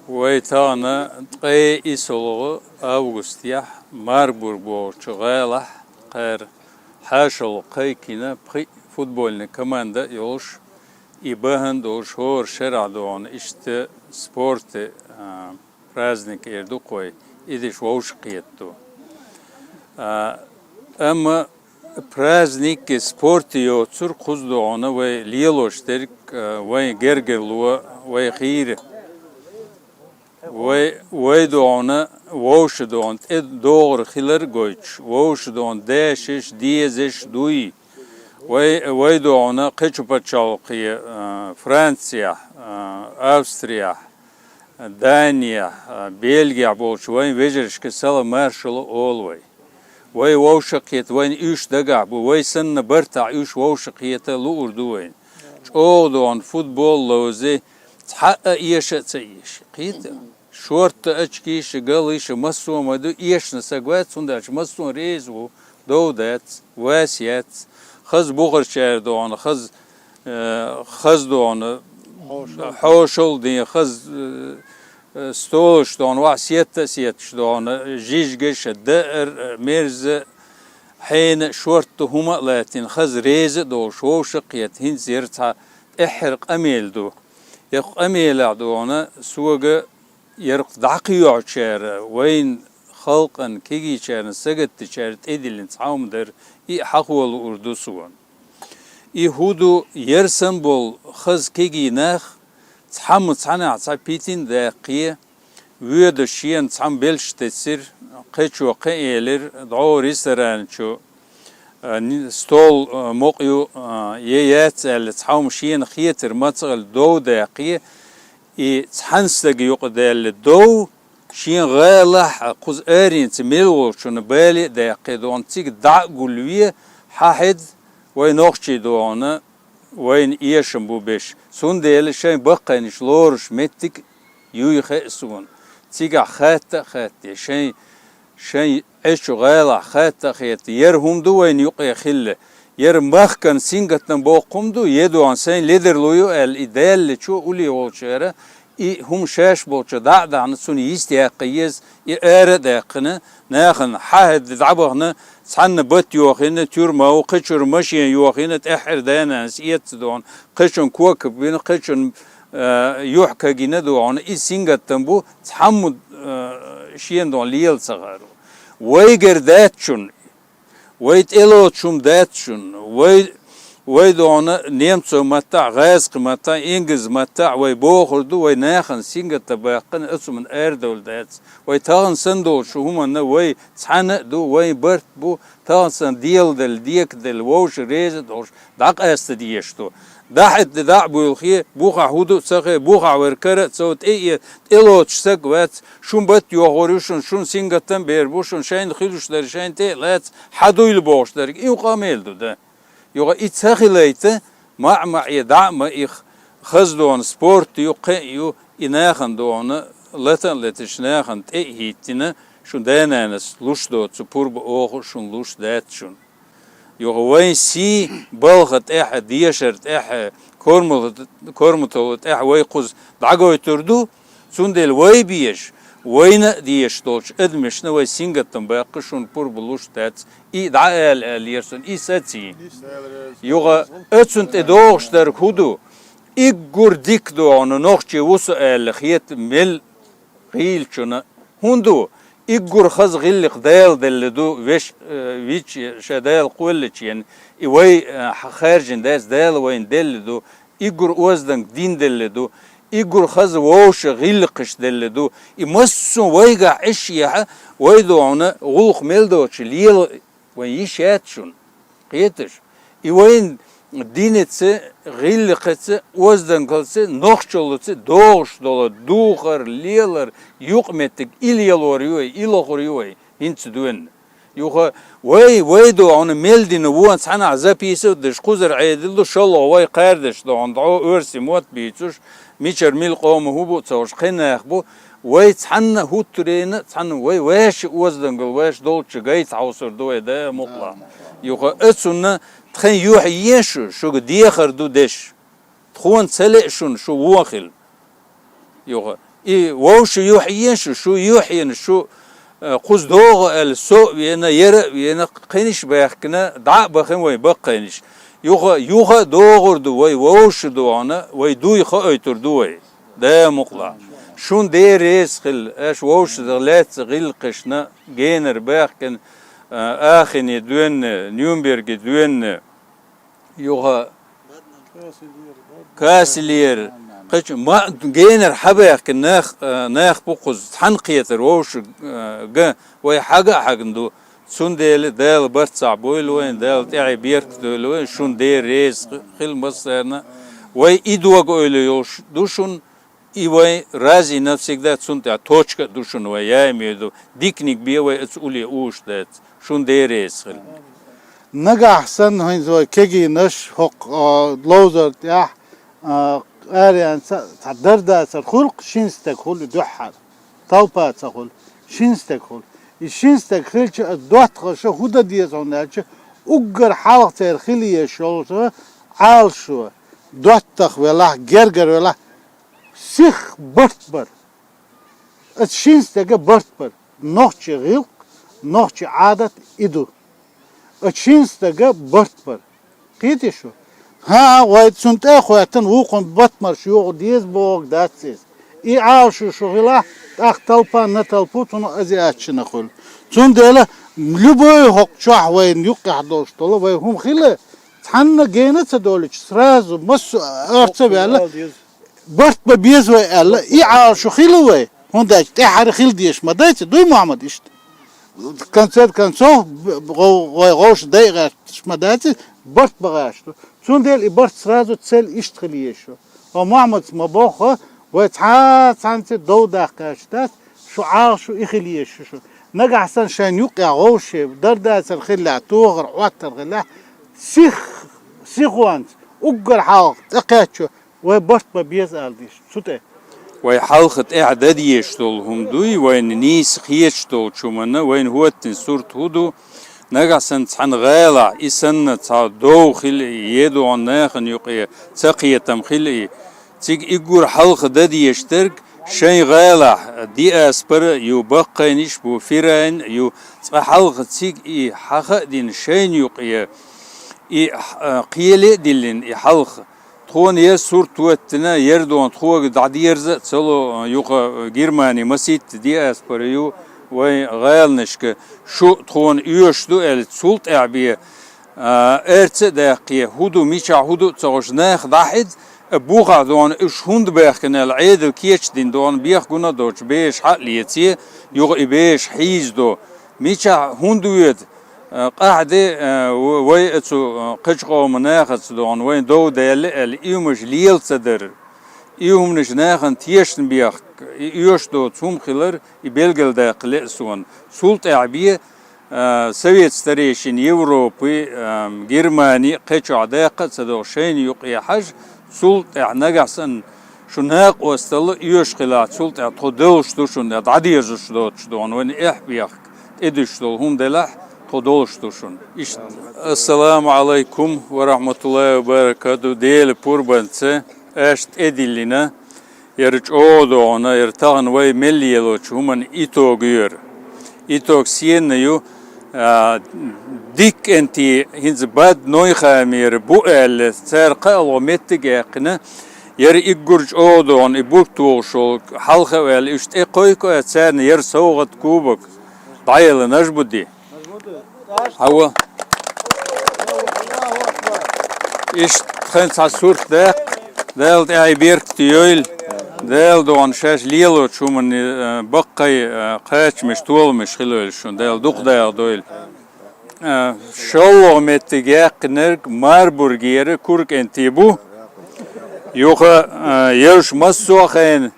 ويتانا قي إسلو أوغستيا ماربور بورتغالا قير حاشل قي كنا بخي فوتبولنا كماندا يولش إباهن دوش هور شرع دون إشت سبورت праздник эрду кой идиш воуш қиетту. Ama праздник спорт йоцур кузду она вай лиелоштерик вай гергерлуа вай хир вай доона воуш доон эд догр хилер гойч воуш доон дэшиш диезиш дуи вай доона кычупачалқи Франция Австрия Дания, Бельгия болчу, вайн вежершке сала маршала олвай. Вай воушакет, вайн үш дага, вай сынна барта үш воушакета луурду вайн. Чоодуан футбол лозе, тхаа иеша цаиш. Қита, шорта ачкиша, галиша, массуамаду, иешна сагват сундач, массуам резу, доудат, васят, хаз бугарчардуан, хаз дуан, حوشل دي خز ستولش دون وعسيت دون جيجش الدائر ميرز حين شورت هما لاتين خز ريز دو شوشق يتهين زيرتها احرق اميل دو يق اميل دونا سوغ يرق دعقيو عشار وين خلقا كيجي شار سجد تشار تيدلين تعاوم در اي حقول اردو سوان يهودو يرسم بول خز كيجي ناخ تحمل صنع صبيتين دقيقة ويد شين تحمل بلش تسير قيشو قيلر دعو ريستوران شو ستول موقيو يات اللي تحاوم شين خيتر متغل دو دقيقة تحنسلق يقدر دو شين غالح قز ارين تميلو شون بالي دقيقة دون تيك دع قلوية حاحد وين نوخشي دونا وين إيشم بوبش سون ديل شيء بقى نشلورش متك يخسون تيجا خات شيء إيش غالا خات يرهم دو وين يقي خله ير مخكن سينغتن بوقم دو يدو عن سين ليدر لويو الإدال اللي شو أولي والشارع هم شاش بوش دع عن سون يستيقيز يأرد يقنا ناخن حاد دعبهنا سحن بط يوخينا تورما وقشر مشي يوخينا تأحر دانا سيت دون قشن كوكب بين قشن يحكى جينا دون إسينغ تنبو تحمد شين دون ليل صغارو ويجر داتشون ويتلوتشون داتشون ويدونا نيمتو متاع غازق متاع إنجز متاع ويبوخردو ويناخن سينغ تباقن اسمن اردول داتس ويتاغن سندول شو هما وي تحنقدو وي برت بو تاغن سن ديل دل ديك دل ووش ريزد وش داق استديشتو داحت داع بوخي بوخا هودو سخي بوخا وركرة صوت ايه تلوتش سك وات شون بت يوغوريشون شون سينغتن بيربوشون شاين خيلوش در شاين تي لات حدويل بوش درك ايو قاميلدو ده يوغا إتساخليته مع يدعم خزدون سبورت يو إناخن دون لتن لتشناخن تأهيتنا شون دانانس لوش دوت سبورب أوخو شون لوش دات شون يوغا وين سي بلغت ديشرت كورمتولت ويقوز دعقو يتردو سون ديل وي بيش وين ديش دولش ادمش نوي سينغتم باقشون بور بلوشتات اي دعال اليرسون اي ساتي يوغا اتسنت ادوغش در كودو ايغور ديك دو اون نوخشي وسال خيت مل قيلچنا هوندو ايغور خز غلق دال دلدو وش ويش شدال قولچين اي وي خارجن داس دال وين دلدو ايغور وزدن دين دلدو إيجور خز ووش غلقش دلدو يمسون ويجع إشياء ويدو عنا غلق ملدوش ليل ويشاتشون قيتش يوين دينتس غلقتس وزدن قلتس نخشلتس دوش دولا دوخر ليلر يقمتك إليلور يوي إلغور يوي هنتس دوين يوخا ويدو عنا ملدين وان سحنا عزابيسو دش قزر عيدلو شالله وي قاردش دو عندعو أرسي موت بيتوش ميشر ميل قوم هو بو تصورش خينا يخبو ويتحنا هو ترين تحنا واش وزدنقل واش دولتش جايت عوصر دوي ده مطلع يوخا اتسونا تخين يوحي ينشو شو ديخر دو دش تخون تسلقشون شو واخل يوخا اي ووش يوحي ينشو شو يوحين شو قوز دوغ السوق بينا يرق بينا قينش بايحكنا دعق بخين وي بقينش يوخا دوغر دوي ووش دوانا وي دوي خايتر دوي ده مقلع شون دي ريس خل اش ووش دغلات غيل قشنا جينر باخكن اخني دوين نيومبرج دوين يوخا كاسلير قش ما جينر حباخكن ناخ بقز حنقيتر ووش جا وي حاجه دو سون دال برتسع بويلوين دال تعي بيرك دولوين شون دي ريز خل مصرنا وي إدوغ أوليوش دوشون إيوي رازي نفسك دات سون تع توشك دوشون وي ياميدو ديكنيك بيوي اتسولي اوش دات شون دي ريز خل نجا أحسن هين زوي كيجي نش حق لوزر تاح أريان تدردا سرخلق شينستك خل دوحر طوبا تخل شينستك خل الشينستك خلش الدوات خلش هودا ديز عناش أجر حلق ترخلي شلته عالشوا دوات تخ ولا جرجر ولا سيخ برتبر الشينستك برتبر نوخش غلق نوخش عادة إدو الشينستك برتبر قيتي شو ها وايد سنت أخواتن وقن بطمر شيوخ ديز بوغ داتسيس إي عالشو شغله أخ طلبا نطلبو تنو أزياتش نقول تون ديلا لبوي حق شح وين يقع دوش طلو وين هم خيله تحنا جينا تدولش سرازو مس أرتب يلا برت ببيز ويلا إي عالشو خيله وين هون داش تحر خيل ديش ما دايت دوي محمد إشت كان سو غوش دايغاش ما دايت برت بغاشتو تون ديل برت سرازو تسل إشت خليشو ومحمد ما بوخه وتحات سانت دو داقاشتات شو عاشو إخليش شو نجا حسن شان يقع غوش درداس الخلع توغر واتر غلا سيخوانت أجر حاق تقاتشو وبرت ببيزال ديش سوته وي حلقة إعداد يشتول هم دوي وين نيس خيشتول شو منا وين هو التنسورت هدو نجا سن تحن غالع إسن تا دو خل يدو عن ناخن يقيا تقية تمخلي تيج إيجور حلقة دادي يشترك شيء غالع دي أسبر يو بقى نشبو فيران يو حلقة تيج إي حق دين شين يقيا إي قيلة دلين إي حلقة تخون يسور توتنا يردون تخوغ دعدي يرز تسلو يوقا جيرماني مسيت دي أسبر يو وي غال نشك شو تخون يوشدو السلط أعبية ارتس داقية هدو ميشا هدو تغش ناخ ضاحد بوغا دون اش هند باخن العيد الكيتش دين دون بيخ قنا دوش بيش حق ليتي يغ بيش حيز دو ميشا هندويد قاعدة وي اتسو قشقو مناخت دون وين دو ديال اليومش ليل صدر يوم نشناخن تيشن بيخ يوش دو تسوم خلر يبلغل داق لأسون سلط اعبيه سويت ستريشن يوروبي جيرماني قشع داق صدو شين يقيا حج سلط نجحسن شناق وستل يشغل سلط تدوش دوشون عديرش دون وين بيخ ادش دول هم دلح تدوش دوشون السلام عليكم ورحمة الله وبركاته ديل بوربانسه اشت ادلنا Yarıç oğdu ona yartağın vay melliyelo çuman ito gör. İto siyenneyu dik enti hinz bad noyxamir bu el serqa alometti gaqını yer iggurç oğdu on ibuk tuğşol halqa vel üst koyko etsen yer soğut kubuk dayalı najbudi. Hava İşte kınsa surt da delt ay birk diyor del doğan şaş lilo çumun bakkay kaçmış tuolmuş hilol şun del duk da doyl şollo metti gaqner marburg yeri kurk enti bu yoka yarışmaz soğan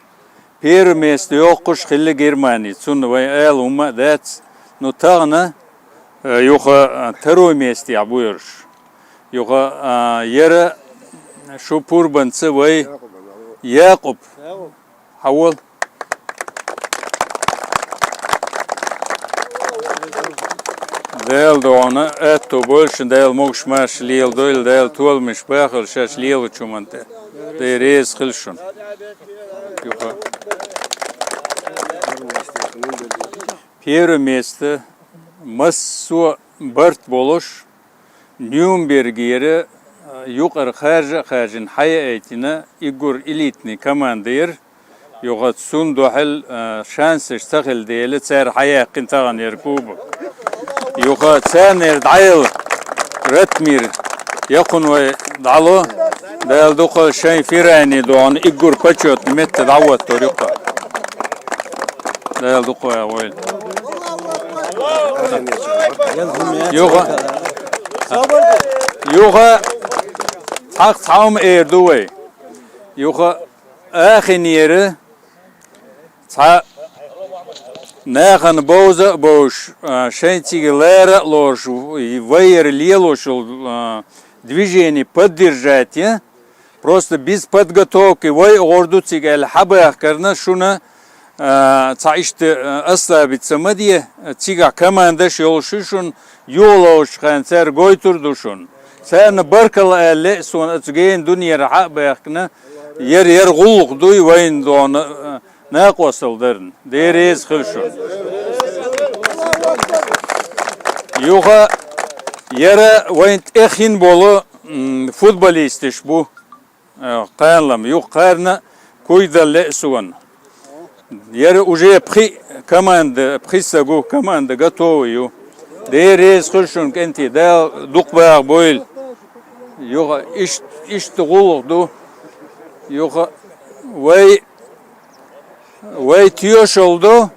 permest yokuş hilli Germani sun ve el umma dat notağına yoka teromest ya bu yarış yoka yere şu purbansı ve Yakup Haval Del doğana etto bolşun del mokşmaş liyel doyl del tuolmuş bakıl şaş liyel uçumante de reis kılşun yoka Permesti masu bart boluş Nürnberg yeri yuqar xarjin hayatine Igor elitni komandir yoğat sun dohal şans iştahil deyli tsar hayaqin tağan yer kubu yoğat tsaner dayıl Ratmir yakun ve dalu dal dokal şey firani doğan Igor paçot mette davat toriqa dal dokal oil yoğa Hak tam erdoğay. Yoka ahın yeri ta nağın boza boş шенцигелера ложь вейер лелошил движение поддержать просто без подготовки вой орду цигел хабах карна шуна цаиште асабитсамадие цига команда шолшушун yoloş kanser goyturduşun sen barkal elle son atgeyn dünya rahat bayakna yer gulluk duy vayn don ne qosildern deriz khilşun yoga yere vayn ekhin bolu futbolistiş bu qayanlam yok qarna koydalle suwan yere уже команда присагу команда готовую Deriz kılşun kenti da dukbağ boyl yoga iş tuğuldu yoga vay tiyoş oldu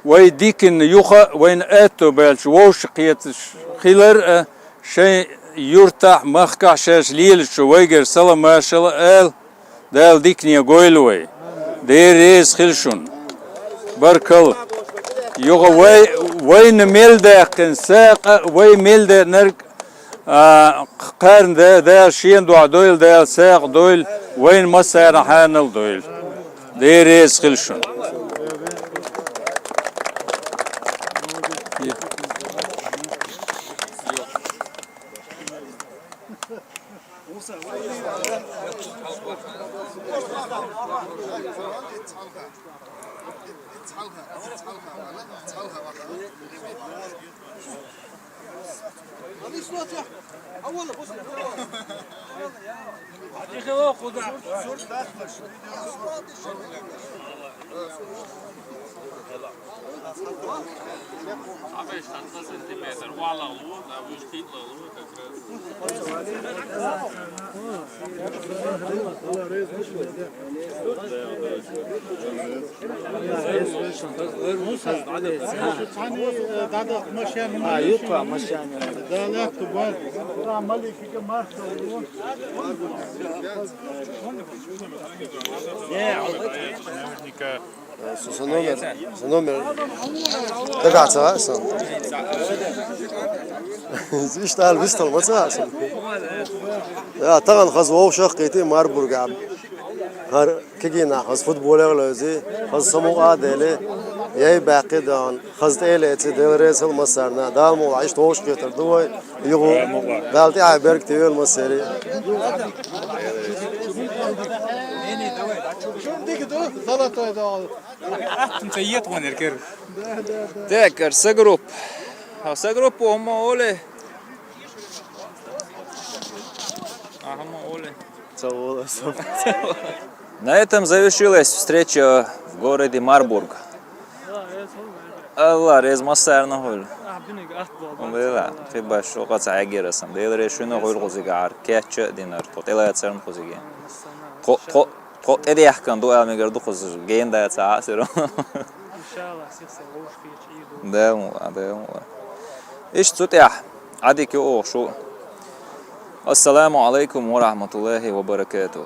vay dikin yoga vay eto belç voş qiyat xiler şey yurta mahka şaş lil şu vay ger salam maşallah el dal dikniye goyl vay deriz kılşun barkal yoga vay melde qinsaqa vay melde nerk qarn da şiyen dua doyl da saq doyl vay masar hanal doyl deriz qilshun Номер. Догадаться, сон. Зишта البستل مسا. يا طبعا خزوه شقيتي ماربورغ عم. هر كيجينا خز فوتبولر لازي خز سموعة دله ياي باقي دان خز تيله تدرس المسارنا دال مو عيش توش كتر دوي يغو دالتي عبرك تيول مساري Zalato da. Саед вон еркер. Да. Так, сагруп. А сагруп Оле. На этом завершилась встреча в городе Марбург. Allah rezmaslarını hol. Umela, tiba şu qaça agirasam. Deyir şunu hol qozigar, keçə dinar. Totelayatsan qoziga. To edi yaxkan do almegar do qoz genda yatsa asiro. İnşallah size hoş bir Da. İş tutya. Hadi ki o şu. Assalamu alaikum ve rahmetullahi ve berekatuhu.